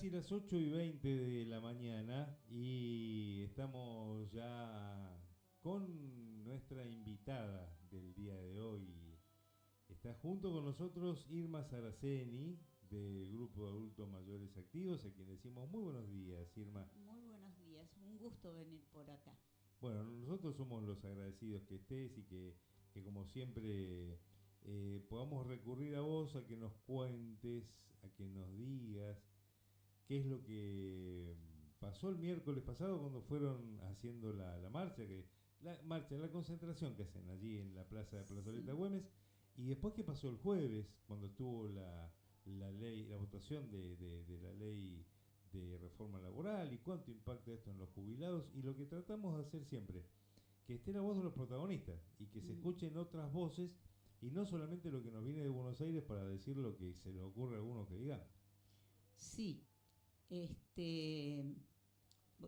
Casi las 8:20 de la mañana y estamos ya con nuestra invitada del día de hoy. Está junto con nosotros Irma Saraceni del Grupo de Adultos Mayores Activos, a quien decimos muy buenos días, Irma. Muy buenos días, un gusto venir por acá. Bueno, nosotros somos los agradecidos que estés y que como siempre podamos recurrir a vos, a que nos cuentes, a que nos digas qué es lo que pasó el miércoles pasado cuando fueron haciendo la marcha, la concentración que hacen allí en la plaza de Plazoleta Sí. Güemes, y después qué pasó el jueves cuando estuvo la ley, la votación de la ley de reforma laboral y cuánto impacta esto en los jubilados, y lo que tratamos de hacer siempre, que esté la voz de los protagonistas y que se escuchen otras voces y no solamente lo que nos viene de Buenos Aires para decir lo que se le ocurre a algunos que digan. Sí, este,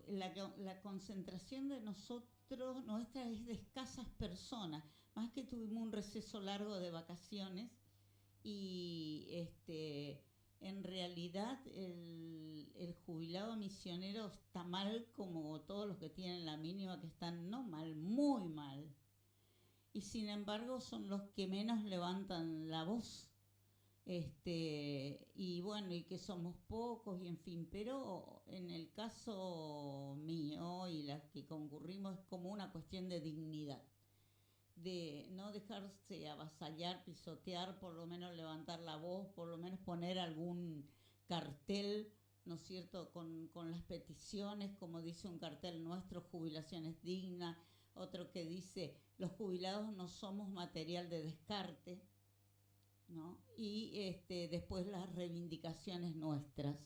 la concentración de nuestra es de escasas personas, más que tuvimos un receso largo de vacaciones y en realidad el jubilado misionero está mal como todos los que tienen la mínima, que están no mal, muy mal. Y sin embargo son los que menos levantan la voz. Y bueno, y que somos pocos y en fin, pero en el caso mío y las que concurrimos es como una cuestión de dignidad, de no dejarse avasallar, pisotear, por lo menos levantar la voz, por lo menos poner algún cartel, ¿no es cierto?, con las peticiones, como dice un cartel nuestro, jubilación es digna, otro que dice, los jubilados no somos material de descarte, ¿no? Y después las reivindicaciones nuestras.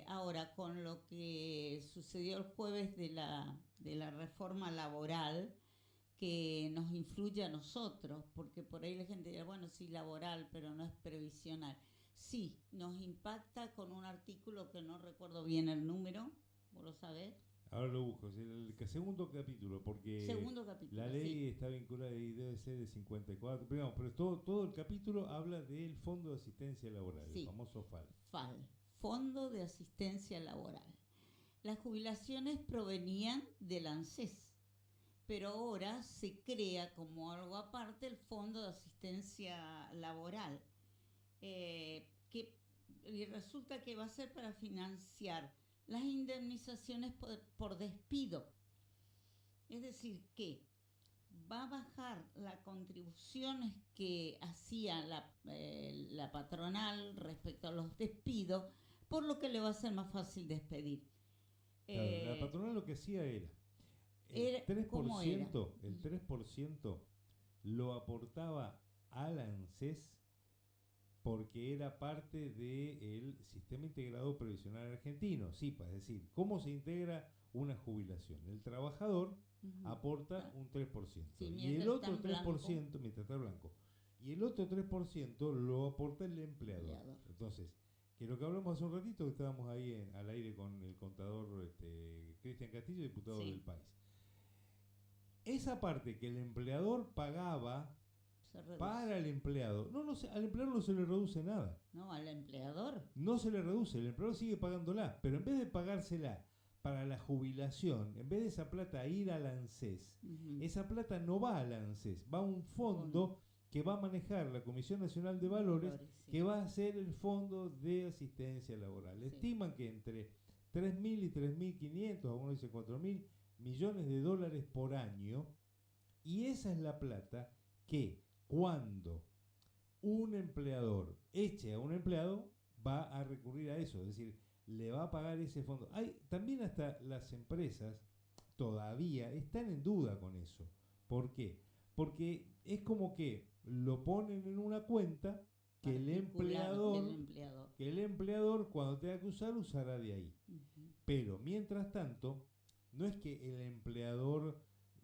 Ahora, con lo que sucedió el jueves de la reforma laboral, que nos influye a nosotros, porque por ahí la gente dirá, bueno, sí, laboral, pero no es previsional. Sí, nos impacta con un artículo que no recuerdo bien el número, ¿vos lo sabés? Ahora lo busco, es el segundo capítulo, porque Segundo la capítulo, ley sí. está vinculada y debe ser de 54. Pero todo el capítulo habla del Fondo de Asistencia Laboral, el Sí, famoso FAL. FAL, Fondo de Asistencia Laboral. Las jubilaciones provenían del ANSES, pero ahora se crea como algo aparte el Fondo de Asistencia Laboral, que y resulta que va a ser para financiar las indemnizaciones por despido. Es decir, que va a bajar las contribuciones que hacía la patronal respecto a los despidos, por lo que le va a ser más fácil despedir. Claro, la Eh, patronal lo que hacía era el tres por ¿Cómo era? ciento el 3% lo aportaba al ANSES porque era parte del sistema integrado previsional argentino. Sí, es decir, ¿cómo se integra una jubilación? El trabajador aporta un 3% Sí, y el mientras está otro en blanco, 3%, mientras está blanco, y el otro 3% lo aporta el empleador. empleador. Entonces, que lo que hablamos hace un ratito, que estábamos ahí al aire con el contador Cristian Castillo, diputado del Sí, país. Esa parte que el empleador pagaba se reduce. para el empleado, al empleador no se le reduce nada. No, al empleador. No se le reduce, el empleador sigue pagándola, pero en vez de pagársela para la jubilación, en vez de esa plata ir al ANSES, esa plata no va al ANSES, va a un fondo que va a manejar la Comisión Nacional de Valores, Sí. que va a ser el Fondo de Asistencia Laboral. Sí. Estiman que entre 3.000 y 3.500, algunos dicen 4.000 millones de dólares por año, y esa es la plata que cuando un empleador eche a un empleado, va a recurrir a eso, es decir, le va a pagar ese fondo. También hasta las empresas todavía están en duda con eso. ¿Por qué? Porque es como que lo ponen en una cuenta que empleador. que el empleador cuando tenga que usará de ahí. Pero mientras tanto, no es que el empleador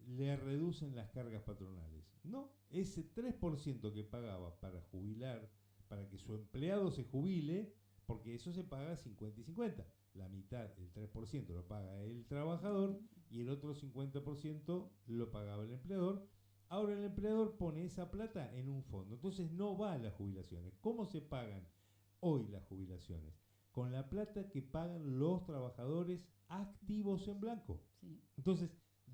le reducen las cargas patronales. No, ese 3% que pagaba para jubilar, para que su empleado se jubile, porque eso se paga 50 y 50. La mitad, el 3% lo paga el trabajador y el otro 50% lo pagaba el empleador. Ahora el empleador pone esa plata en un fondo, entonces no va a las jubilaciones. ¿Cómo se pagan hoy las jubilaciones? con la plata que pagan los trabajadores activos en blanco. Sí. Entonces,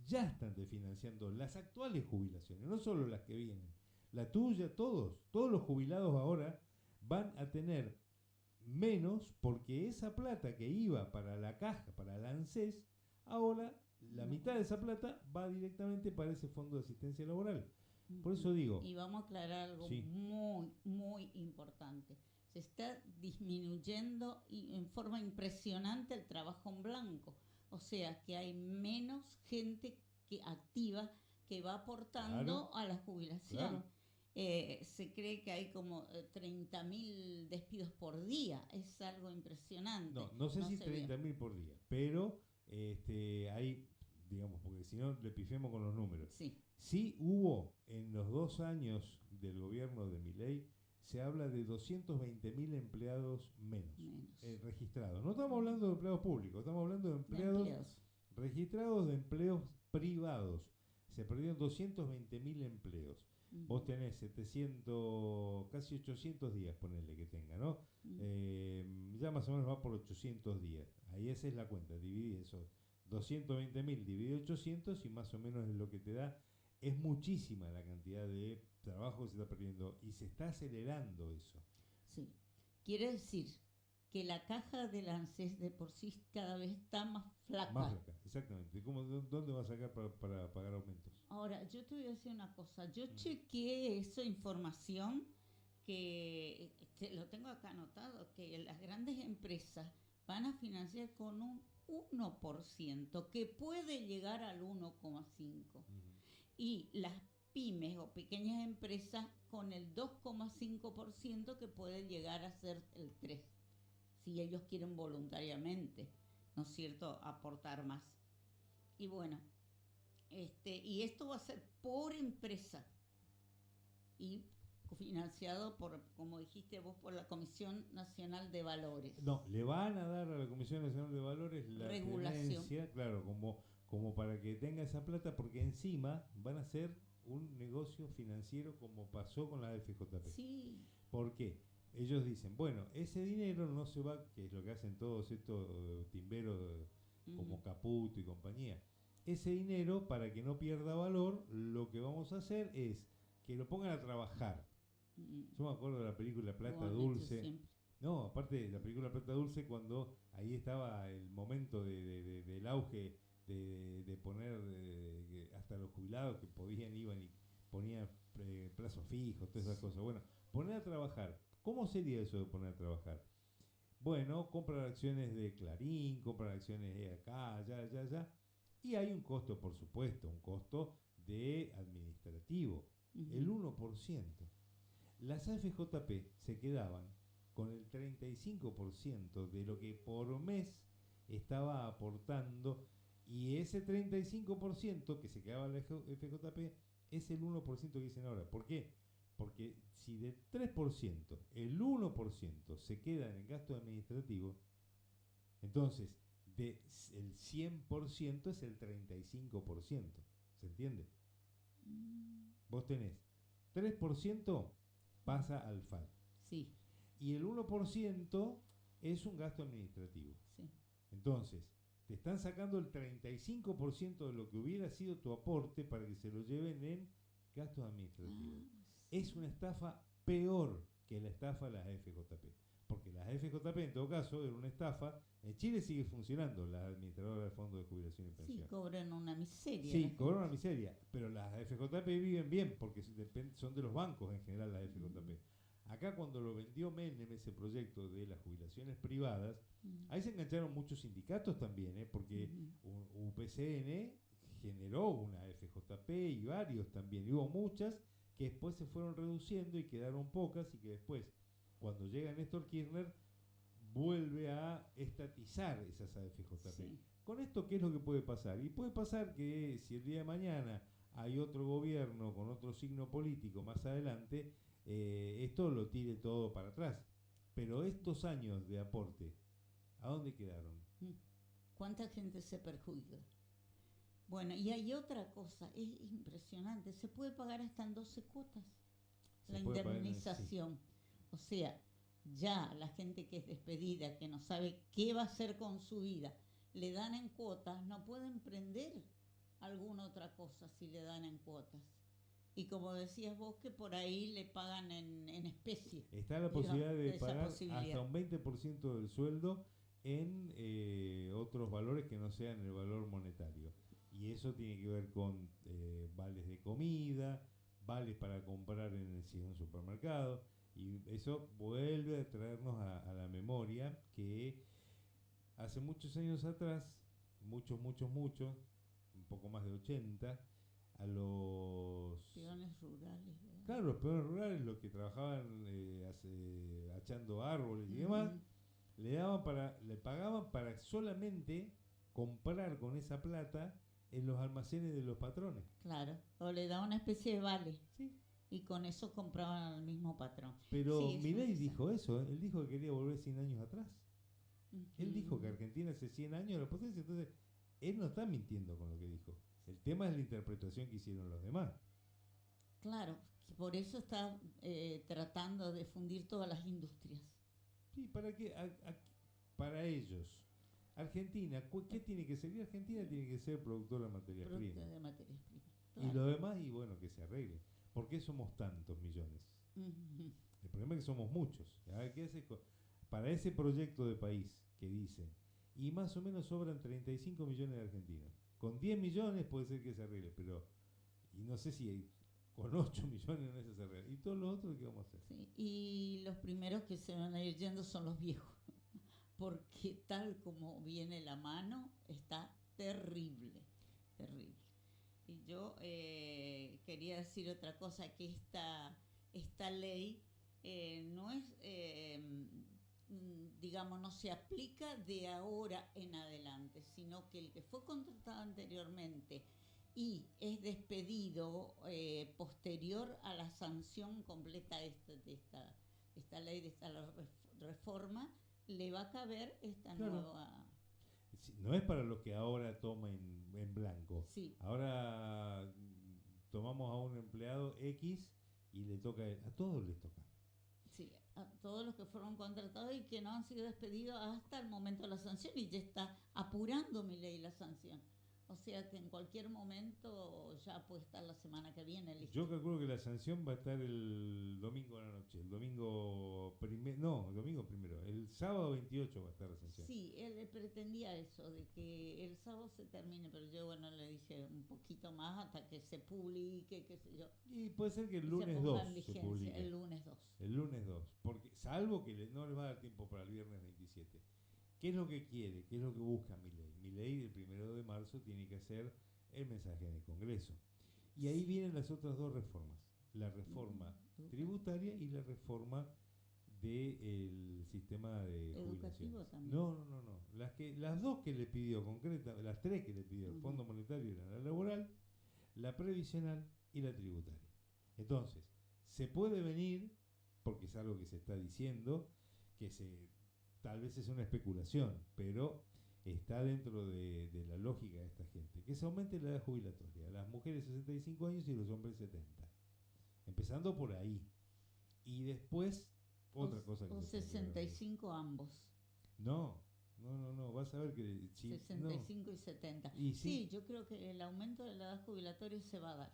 ya están desfinanciando las actuales jubilaciones, no solo las que vienen. La tuya, todos los jubilados ahora van a tener menos porque esa plata que iba para la caja, para la ANSES, ahora la No. mitad de esa plata va directamente para ese fondo de asistencia laboral. Por eso digo, Y vamos a aclarar algo sí, muy, muy importante. Se está disminuyendo en forma impresionante el trabajo en blanco. O sea que hay menos gente que activa que va aportando claro, a la jubilación. claro. Se cree que hay como 30.000 despidos por día. Es algo impresionante. No sé si se ve. 30.000 por día, pero hay, digamos, porque si no le pifemos con los números. Sí. Sí hubo en los 2 años del gobierno de Milei, se habla de 220.000 empleados menos. Registrados. No estamos hablando de empleados públicos, estamos hablando de empleados registrados, de empleos privados. Se perdieron 220.000 empleos. Vos tenés 700, casi 800 días, ponele que tenga, ¿no? Ya más o menos va por 800 días. Ahí esa es la cuenta, dividí eso. 220.000 dividido 800 y más o menos es lo que te da. Es muchísima la cantidad de trabajo que se está perdiendo y se está acelerando eso. Sí. Quiere decir que la caja del ANSES de por sí cada vez está más flaca. Más flaca, exactamente. ¿Dónde va a sacar para pagar aumentos? Ahora, yo te voy a decir una cosa. Yo chequeé esa información que lo tengo acá anotado, que las grandes empresas van a financiar con un 1%, que puede llegar al 1,5%. Y las pymes o pequeñas empresas con el 2,5%, que puede llegar a ser el 3%, si ellos quieren voluntariamente, ¿no es cierto?, aportar más. Y bueno, y esto va a ser por empresa y financiado por, como dijiste vos, por la Comisión Nacional de Valores. No, le van a dar a la Comisión Nacional de Valores la regulación, tenencia, claro, como para que tenga esa plata, porque encima van a hacer un negocio financiero como pasó con la FJP. Sí. ¿Por qué? Ellos dicen, bueno, ese dinero no se va, que es lo que hacen todos estos timberos como Caputo y compañía. Ese dinero, para que no pierda valor, lo que vamos a hacer es que lo pongan a trabajar. Yo me acuerdo de la película Plata Dulce. No, aparte de la película Plata Dulce, cuando ahí estaba el momento del auge de poner hasta los jubilados que podían, iban y ponían plazos fijos, todas esas cosas. Bueno, poner a trabajar. ¿Cómo sería eso de poner a trabajar? Bueno, comprar acciones de Clarín, comprar acciones de acá, allá. Y hay un costo, por supuesto, un costo de administrativo, el 1%. Las AFJP se quedaban con el 35% de lo que por mes estaba aportando, y ese 35% que se quedaba la FJP es el 1% que dicen ahora. ¿Por qué? Porque si del 3% el 1% se queda en el gasto administrativo, entonces el 100% es el 35%. ¿Se entiende? Vos tenés 3% pasa al FAD. Sí. Y el 1% es un gasto administrativo. Sí. Entonces, te están sacando el 35% de lo que hubiera sido tu aporte para que se lo lleven en gastos administrativos. Es una estafa peor que la estafa de las FJP. Porque las FJP, en todo caso, era una estafa. En Chile sigue funcionando la administradora del Fondo de Jubilación y Pensión. Sí, cobran una miseria. Sí, cobran una miseria. Pero las FJP viven bien porque son de los bancos en general las FJP. Acá cuando lo vendió Menem, ese proyecto de las jubilaciones privadas, ahí se engancharon muchos sindicatos también, porque UPCN generó una FJP y varios también. Y hubo muchas que después se fueron reduciendo y quedaron pocas, y que después, cuando llega Néstor Kirchner, vuelve a estatizar esas AFJP. Sí. Con esto, ¿qué es lo que puede pasar? Y puede pasar que si el día de mañana hay otro gobierno con otro signo político más adelante, esto lo tire todo para atrás. Pero estos años de aporte, ¿a dónde quedaron? ¿Cuánta gente se perjudica? Bueno, y hay otra cosa, es impresionante, se puede pagar hasta en 12 cuotas la indemnización. Sí. O sea, ya la gente que es despedida, que no sabe qué va a hacer con su vida, le dan en cuotas, no puede emprender alguna otra cosa si le dan en cuotas. Y como decías vos, que por ahí le pagan en especie. Está la Digamos, posibilidad de esa pagar posibilidad. hasta un 20% del sueldo en otros valores que no sean el valor monetario. Y eso tiene que ver con vales de comida, vales para comprar en un supermercado. Y eso vuelve a traernos a la memoria que hace muchos años atrás, muchos, un poco más de 80, a los Peones rurales, ¿verdad? claro, los peones rurales, los que trabajaban achando árboles y demás, le pagaban para solamente comprar con esa plata en los almacenes de los patrones. Claro, o le da una especie de vale. Sí. Y con eso compraban al mismo patrón. Pero Sí, Milei dijo eso, él dijo que quería volver 100 años atrás. Él dijo que Ujú. Argentina hace 100 años era potencia, entonces él no está mintiendo con lo que dijo. El tema es la interpretación que hicieron los demás. Claro, que por eso está tratando de fundir todas las industrias. Sí, ¿para qué? Para ellos. Argentina, ¿qué tiene que ser? Y Argentina tiene que ser productora de materias Producto primas. de materias primas. Y Claro. lo demás, y bueno, que se arregle. ¿Por qué somos tantos millones? Ujú. El problema es que somos muchos. A ver, para ese proyecto de país que dicen, y más o menos sobran 35 millones de argentinos. Con 10 millones puede ser que se arregle, pero, y no sé si con 8 millones no se arregla. ¿Y todos los otros qué vamos a hacer? Sí, y los primeros que se van a ir yendo son los viejos, porque tal como viene la mano, está terrible, terrible. Y yo quería decir otra cosa, que esta ley no es, digamos, no se aplica de ahora en adelante, sino que el que fue contratado anteriormente y es despedido posterior a la sanción completa de esta ley, de esta reforma, le va a caber esta Claro. nueva... No es para los que ahora tomen en blanco. Sí. Ahora tomamos a un empleado X y le toca a todos les toca. Sí, a todos los que fueron contratados y que no han sido despedidos hasta el momento de la sanción, y ya está apurando Milei la sanción. O sea que en cualquier momento ya puede estar la semana que viene listo. Yo calculo que la sanción va a estar el domingo a la noche. El domingo primero. El sábado 28 va a estar la sanción. Sí, él pretendía eso, de que el sábado se termine, pero yo, bueno, le dije un poquito más hasta que se publique, qué sé yo. Y puede ser que el Se lunes ponga 2 en se vigencia, publique. el lunes 2. El lunes 2. Porque, salvo que no les va a dar tiempo para el viernes 27. ¿Qué es lo que quiere? ¿Qué es lo que busca Milei? Milei el 1 de marzo tiene que hacer el mensaje en el Congreso. Y ahí vienen las otras dos reformas. La reforma tributaria y la reforma del sistema de Educativo jubilaciones. también. No. Las dos que le pidió las tres que le pidió el Fondo Monetario eran la laboral, la previsional y la tributaria. Entonces, se puede venir, porque es algo que se está diciendo, tal vez es una especulación, pero está dentro de la lógica de esta gente, que se aumente la edad jubilatoria, las mujeres 65 años y los hombres 70. Empezando por ahí. Y después, otra cosa que... O 65 ambos. No, vas a ver que... 65 y 70. Y sí, yo creo que el aumento de la edad jubilatoria se va a dar.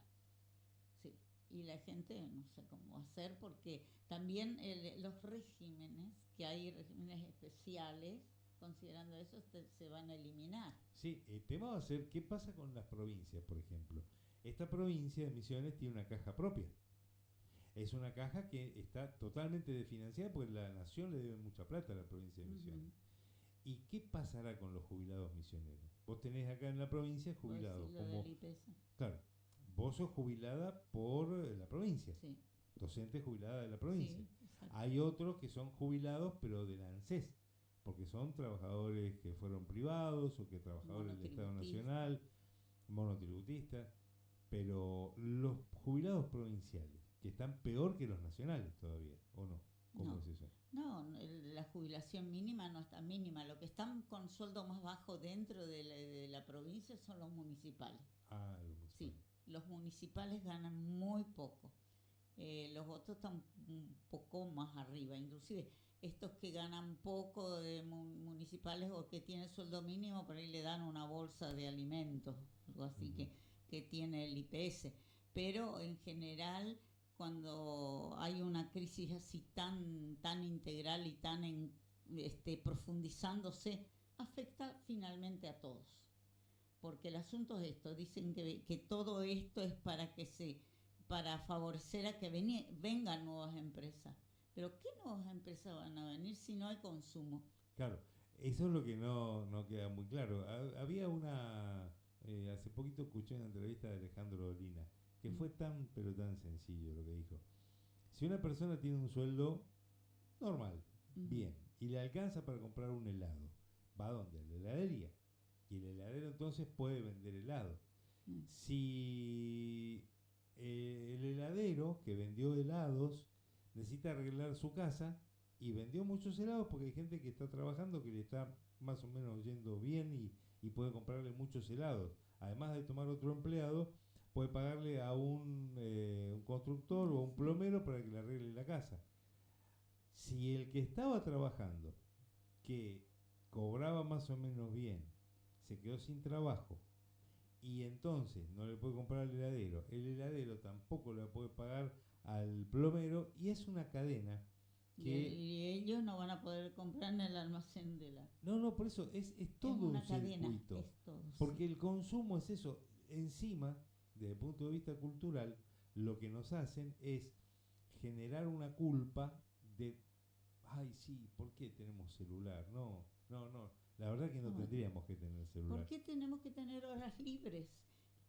Sí, y la gente no sé cómo va a hacer, porque también los regímenes, que hay regímenes especiales, considerando eso, se van a eliminar. Sí, el tema va a ser qué pasa con las provincias, por ejemplo. Esta provincia de Misiones tiene una caja propia. Es una caja que está totalmente desfinanciada porque la nación le debe mucha plata a la provincia de Misiones. ¿Y qué pasará con los jubilados misioneros? Vos tenés acá en la provincia jubilados como... Claro, vos sos jubilada por la provincia. Sí. Docente jubilada de la provincia. Sí, hay otros que son jubilados pero de la ANSES, porque son trabajadores que fueron privados o que trabajadores del Estado Nacional, monotributistas, pero los jubilados provinciales, que están peor que los nacionales todavía, ¿o no? ¿Cómo es eso? No, la jubilación mínima no está mínima. Lo que están con sueldo más bajo dentro de la provincia son los municipales. Ah, los municipales. Sí, los municipales ganan muy poco. Los otros están un poco más arriba. Inclusive estos que ganan poco de municipales o que tienen sueldo mínimo, por ahí le dan una bolsa de alimentos, algo así que tiene el IPS. Pero en general, cuando hay una crisis así tan integral y tan profundizándose, afecta finalmente a todos. Porque el asunto es esto, dicen que todo esto es para favorecer a que vengan nuevas empresas. Pero ¿qué nuevas empresas van a venir si no hay consumo? Claro, eso es lo que no queda muy claro. Había hace poquito escuché una entrevista de Alejandro Dolina, que fue tan, pero tan sencillo lo que dijo. Si una persona tiene un sueldo normal, bien, y le alcanza para comprar un helado, ¿va a dónde? A la heladería. Y el heladero entonces puede vender helado. Si el heladero que vendió helados necesita arreglar su casa y vendió muchos helados porque hay gente que está trabajando que le está más o menos yendo bien y puede comprarle muchos helados. Además de tomar otro empleado, puede pagarle a un constructor o a un plomero para que le arregle la casa. Si el que estaba trabajando, que cobraba más o menos bien, se quedó sin trabajo y entonces no le puede comprar al heladero, el heladero tampoco le puede pagar al plomero y es una cadena que... Y ellos no van a poder comprar en el almacén de la... No, por eso es todo una un cadena, circuito. es todo, porque sí. el consumo es eso. Encima, desde el punto de vista cultural, lo que nos hacen es generar una culpa de, ay, sí, ¿por qué tenemos celular? No. La verdad que no tendríamos que tener celular. ¿Por qué tenemos que tener horas libres?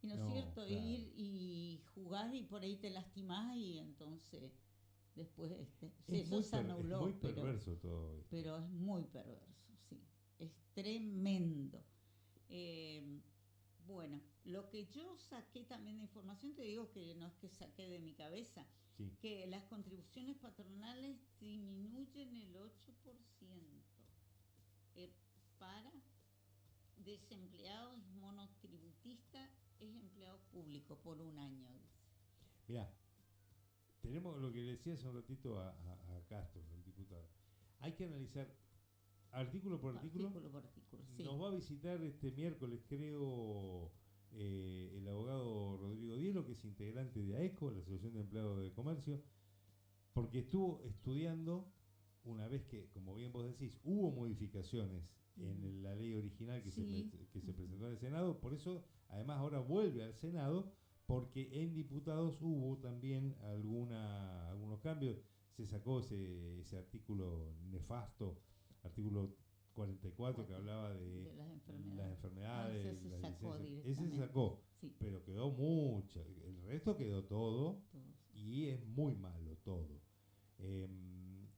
Y no es cierto, claro. Ir y jugar y por ahí te lastimás y entonces después eso se anuló. Es muy perverso todo esto. Pero es muy perverso, sí. Es tremendo. Bueno, lo que yo saqué también de información, te digo que no es que saqué de mi cabeza, que las contribuciones patronales disminuyen el 8% para desempleados, monotributista, es empleado público por un año, dice. Mirá, tenemos lo que le decía hace un ratito a Castro, el diputado. Hay que analizar artículo por artículo. Sí. Nos va a visitar este miércoles, creo, el abogado Rodrigo Dielo, que es integrante de AECO, la Asociación de Empleados de Comercio, porque estuvo estudiando, una vez que, como bien vos decís, hubo modificaciones en la ley original que se presentó en el Senado, por eso además ahora vuelve al Senado, porque en diputados hubo también algunos cambios. Se sacó ese artículo nefasto, artículo 44, que hablaba de las enfermedades. Ese se sacó, pero quedó mucho. El resto quedó todo y es muy malo todo.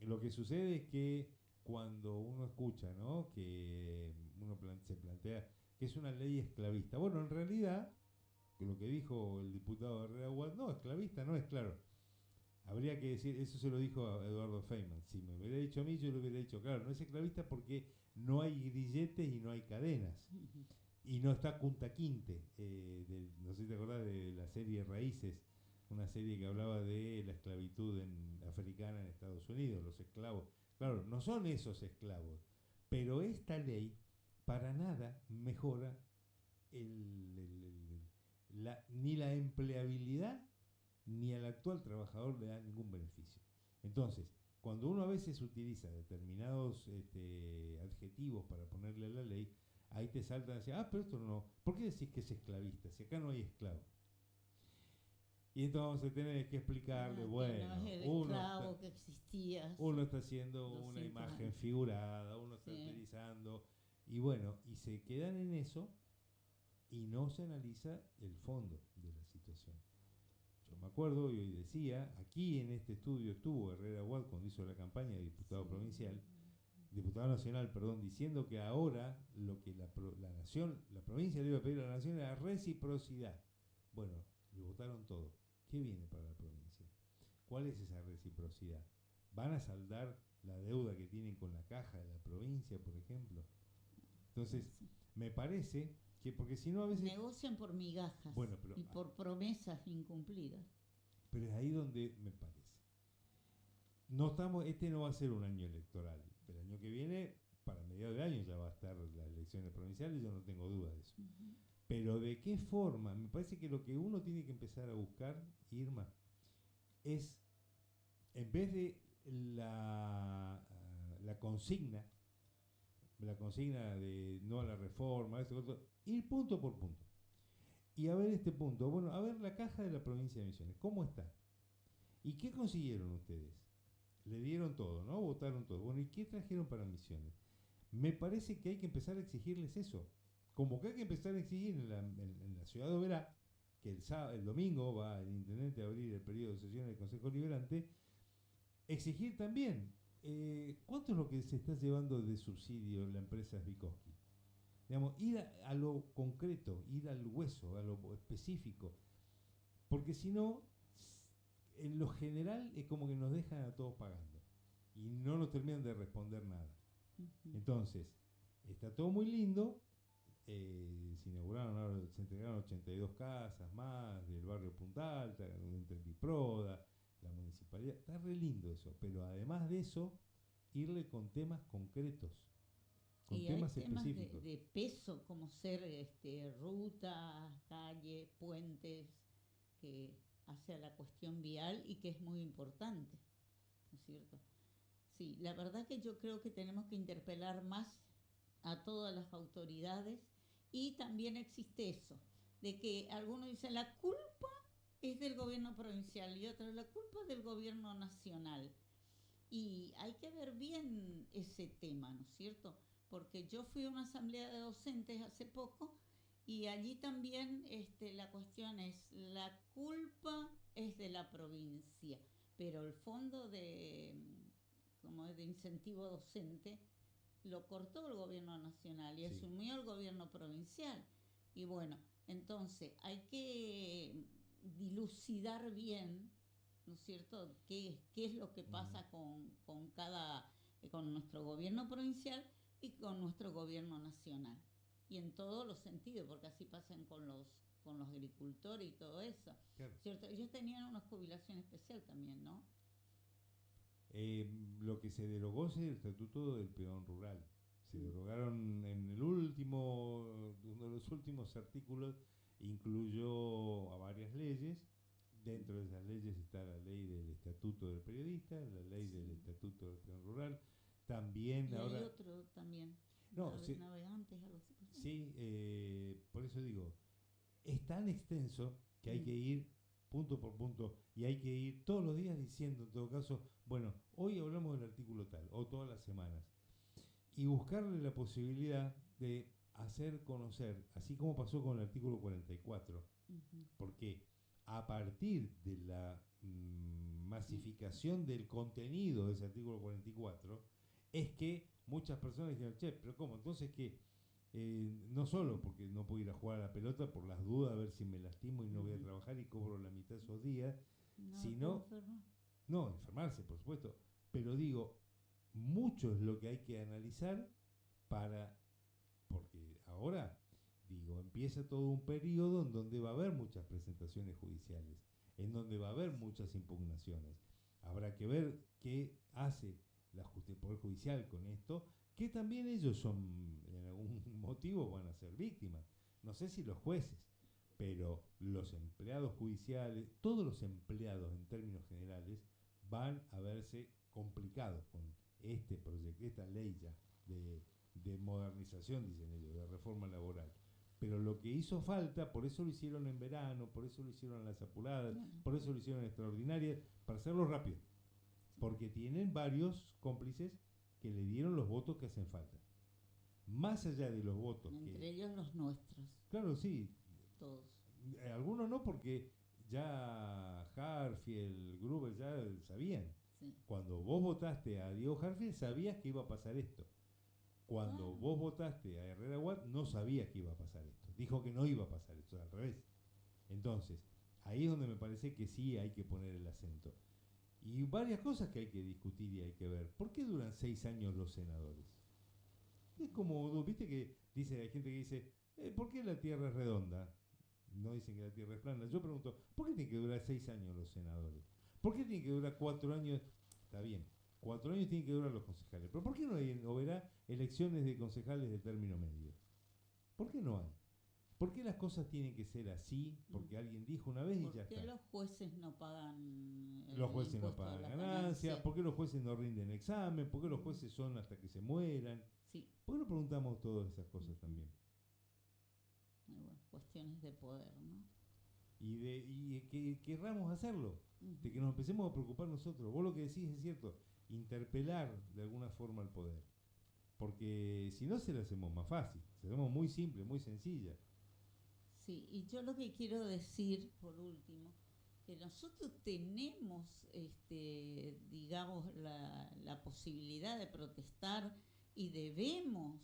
Lo que sucede es que cuando uno escucha, ¿no?, que uno se plantea que es una ley esclavista. Bueno, en realidad, lo que dijo el diputado Herrera Watt, no, esclavista no es, claro. Habría que decir, eso se lo dijo a Eduardo Feynman. Si me hubiera dicho a mí, yo le hubiera dicho, claro, no es esclavista porque no hay grilletes y no hay cadenas. Y no está Kunta Kinte, no sé si te acordás de la serie Raíces, una serie que hablaba de la esclavitud africana en Estados Unidos, los esclavos. Claro, no son esos esclavos, pero esta ley para nada mejora ni la empleabilidad ni al actual trabajador le da ningún beneficio. Entonces, cuando uno a veces utiliza determinados adjetivos para ponerle a la ley, ahí te saltan y dicen, pero esto no, ¿por qué decís que es esclavista? Si acá no hay esclavo. Y entonces tenés que explicarle, bueno, no es el esclavo que existía. Uno está haciendo una imagen años. Figurada, uno está utilizando, y bueno, y se quedan en eso y no se analiza el fondo de la situación. Yo me acuerdo y hoy decía, aquí en este estudio estuvo Herrera Watt cuando hizo la campaña de diputado nacional, diciendo que ahora lo que la provincia le iba a pedir a la nación era reciprocidad. Bueno, lo votaron todo. ¿Qué viene para la provincia? ¿Cuál es esa reciprocidad? ¿Van a saldar la deuda que tienen con la caja de la provincia, por ejemplo? Entonces, me parece que, porque si no a veces... Negocian por migajas y por promesas incumplidas. Pero es ahí donde me parece. no estamos, este no va a ser un año electoral. El año que viene, para mediados de año, ya va a estar las elecciones provinciales, yo no tengo duda de eso. Ujú. Pero ¿de qué forma? Me parece que lo que uno tiene que empezar a buscar, Irma, es, en vez de la consigna, la consigna de no a la reforma, esto, otro, ir punto por punto. Y a ver este punto, bueno, a ver la caja de la provincia de Misiones, ¿cómo está? ¿Y qué consiguieron ustedes? Le dieron todo, ¿no? Votaron todo. Bueno, ¿y qué trajeron para Misiones? Me parece que hay que empezar a exigirles eso. Como que hay que empezar a exigir en la ciudad de Oberá, que el domingo va el intendente a abrir el periodo de sesiones del Consejo Liberante, exigir también cuánto es lo que se está llevando de subsidio la empresa Svikovsky. Digamos, ir a lo concreto, ir al hueso, a lo específico. Porque si no, en lo general es como que nos dejan a todos pagando. Y no nos terminan de responder nada. Ujú. Entonces, está todo muy lindo. Se inauguraron, ahora se entregaron 82 casas más del barrio Punta Alta, entre el Biproda, la municipalidad. Está re lindo eso. Pero además de eso, irle con temas concretos, con Y hay temas temas específicos. de peso, como ser rutas, calles, puentes, que hace a la cuestión vial y que es muy importante, ¿no es cierto? Sí, la verdad que yo creo que tenemos que interpelar más a todas las autoridades y también existe eso, de que algunos dicen la culpa es del gobierno provincial y otros la culpa es del gobierno nacional. Y hay que ver bien ese tema, ¿no es cierto? Porque yo fui a una asamblea de docentes hace poco y allí también la cuestión es, la culpa es de la provincia, pero el fondo como es de incentivo docente lo cortó el gobierno nacional y Sí. asumió el gobierno provincial. Y bueno, entonces hay que dilucidar bien, ¿no es cierto?, qué es lo que pasa con nuestro gobierno provincial y con nuestro gobierno nacional. Y en todos los sentidos, porque así pasan con los agricultores y todo eso. Claro. ¿Cierto? Ellos tenían una jubilación especial también, ¿no? Lo que se derogó es el estatuto del peón rural. Se Mm. derogaron en el último, uno de los últimos artículos, incluyó a varias leyes. Dentro de esas leyes está la ley del estatuto del periodista, la ley del Sí. estatuto del peón rural. También Y ahora... hay otro también, No, sí, navegantes, algo así. sí, por eso digo, es tan extenso que hay Mm. que ir punto por punto y hay que ir todos los días diciendo, en todo caso, bueno, hoy hablamos del artículo tal, o todas las semanas, y buscarle la posibilidad de hacer conocer, así como pasó con el artículo 44, Ujú. porque a partir de la masificación del contenido de ese artículo 44, es que muchas personas dijeron, che, pero ¿cómo? Entonces, ¿qué? No solo porque no puedo ir a jugar a la pelota por las dudas, a ver si me lastimo y no voy a Ujú. trabajar y cobro la mitad de esos días, No me puedo sino, enfermar. no, enfermarse, por supuesto, pero digo, mucho es lo que hay que analizar para, porque ahora, digo, empieza todo un periodo en donde va a haber muchas presentaciones judiciales, en donde va a haber muchas impugnaciones. Habrá que ver qué hace el Poder Judicial con esto, que también ellos son, en algún motivo van a ser víctimas. No sé si los jueces, pero los empleados judiciales, todos los empleados en términos generales, van a verse complicados con este proyecto, esta ley ya de modernización, dicen ellos, de reforma laboral. Pero lo que hizo falta, por eso lo hicieron en verano, por eso lo hicieron en las apuradas, Bueno. por eso lo hicieron en extraordinarias, para hacerlo rápido. Porque tienen varios cómplices que le dieron los votos que hacen falta. Más allá de los votos Entre que... ellos los nuestros, Claro, sí. todos. Algunos no, porque ya Harfield, Gruber ya sabían. Sí. Cuando vos votaste a Diego Harfield, sabías que iba a pasar esto. Cuando Claro. vos votaste a Herrera Watt, no sabías que iba a pasar esto. Dijo que no iba a pasar esto, al revés. Entonces, ahí es donde me parece que sí hay que poner el acento. Y varias cosas que hay que discutir y hay que ver. ¿Por qué duran 6 años los senadores? Es como, viste que dice, hay gente que dice, ¿por qué la Tierra es redonda? No dicen que la Tierra es plana. Yo pregunto, ¿por qué tiene que durar 6 años los senadores? ¿Por qué tiene que durar 4 años? está bien. 4 años tienen que durar los concejales. Pero ¿por qué no habrá elecciones de concejales de término medio? ¿Por qué no hay? ¿Por qué las cosas tienen que ser así? Porque alguien dijo una vez y ya ¿Por qué está. los jueces no pagan Los jueces no impuesto a pagan las ganancias, ganancias? ¿por qué los jueces no rinden examen? ¿Por qué los jueces son hasta que se mueran? Sí, ¿Por qué no preguntamos todas esas cosas también? bueno, cuestiones de poder, ¿no? Y que querramos hacerlo, de que Ujú. nos empecemos a preocupar nosotros. Vos lo que decís es cierto, interpelar de alguna forma al poder. Porque si no se lo hacemos más fácil, se lo hacemos muy simple, muy sencilla. Sí, y yo lo que quiero decir, por último, que nosotros tenemos, digamos, la posibilidad de protestar y debemos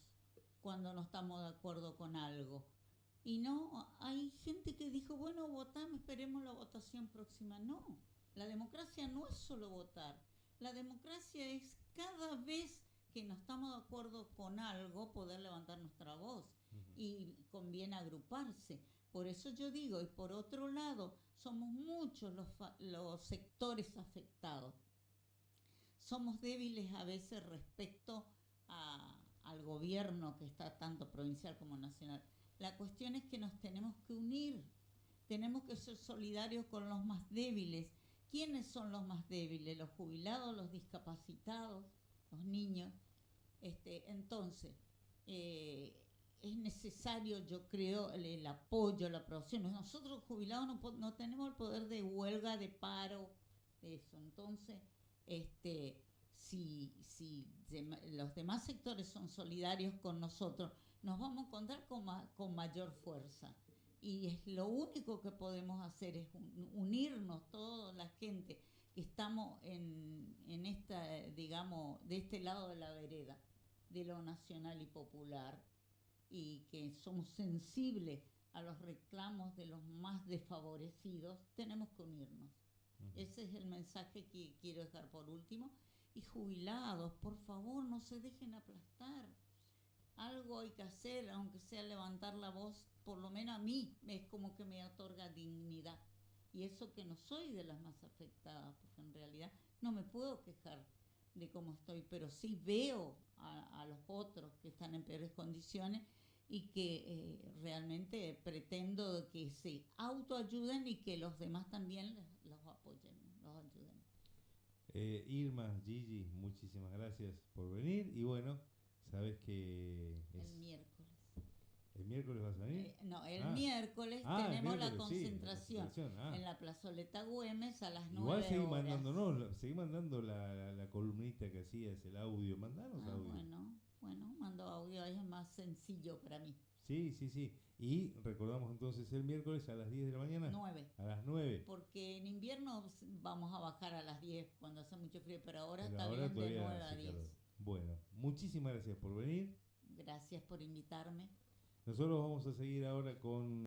cuando no estamos de acuerdo con algo. Y no, hay gente que dijo, bueno, votamos, esperemos la votación próxima. No, la democracia no es solo votar. La democracia es cada vez que no estamos de acuerdo con algo, poder levantar nuestra voz. Ujú. Y conviene agruparse. Por eso yo digo, y por otro lado, somos muchos los sectores afectados. Somos débiles a veces respecto al gobierno que está tanto provincial como nacional. La cuestión es que nos tenemos que unir, tenemos que ser solidarios con los más débiles. ¿Quiénes son los más débiles? Los jubilados, los discapacitados, los niños. Entonces, es necesario, yo creo, el apoyo, la aprobación. Nosotros jubilados no tenemos el poder de huelga, de paro, de eso. Entonces, si los demás sectores son solidarios con nosotros, nos vamos a encontrar con mayor fuerza. Y es lo único que podemos hacer, es unirnos toda la gente que estamos en esta, digamos, de este lado de la vereda, de lo nacional y popular, y que somos sensibles a los reclamos de los más desfavorecidos, tenemos que unirnos. Ujú. Ese es el mensaje que quiero dejar por último. Y jubilados, por favor, no se dejen aplastar. Algo hay que hacer, aunque sea levantar la voz, por lo menos a mí es como que me otorga dignidad. Y eso que no soy de las más afectadas, porque en realidad no me puedo quejar de cómo estoy, pero sí veo a los otros que están en peores condiciones y que realmente pretendo que se autoayuden y que los demás también los apoyemos, los ayuden. Irma, Gigi, muchísimas gracias por venir. Y bueno, sabes que El miércoles. ¿el miércoles vas a venir? No, el Ah, miércoles el tenemos la miércoles, sí, la concentración concentración. en la plazoleta Güemes a las Igual 9 horas. seguí mandando la columnita que hacías, el audio. Mandanos audio. Bueno, mando audio, es más sencillo para mí. Sí, sí, sí. Y recordamos entonces el miércoles a las 10 de la mañana. 9. A las 9. Porque en invierno vamos a bajar a las 10 cuando hace mucho frío, pero ahora Pero está ahora bien de todavía 9 a hace 10. calor. Bueno, muchísimas gracias por venir. Gracias por invitarme. Nosotros vamos a seguir ahora con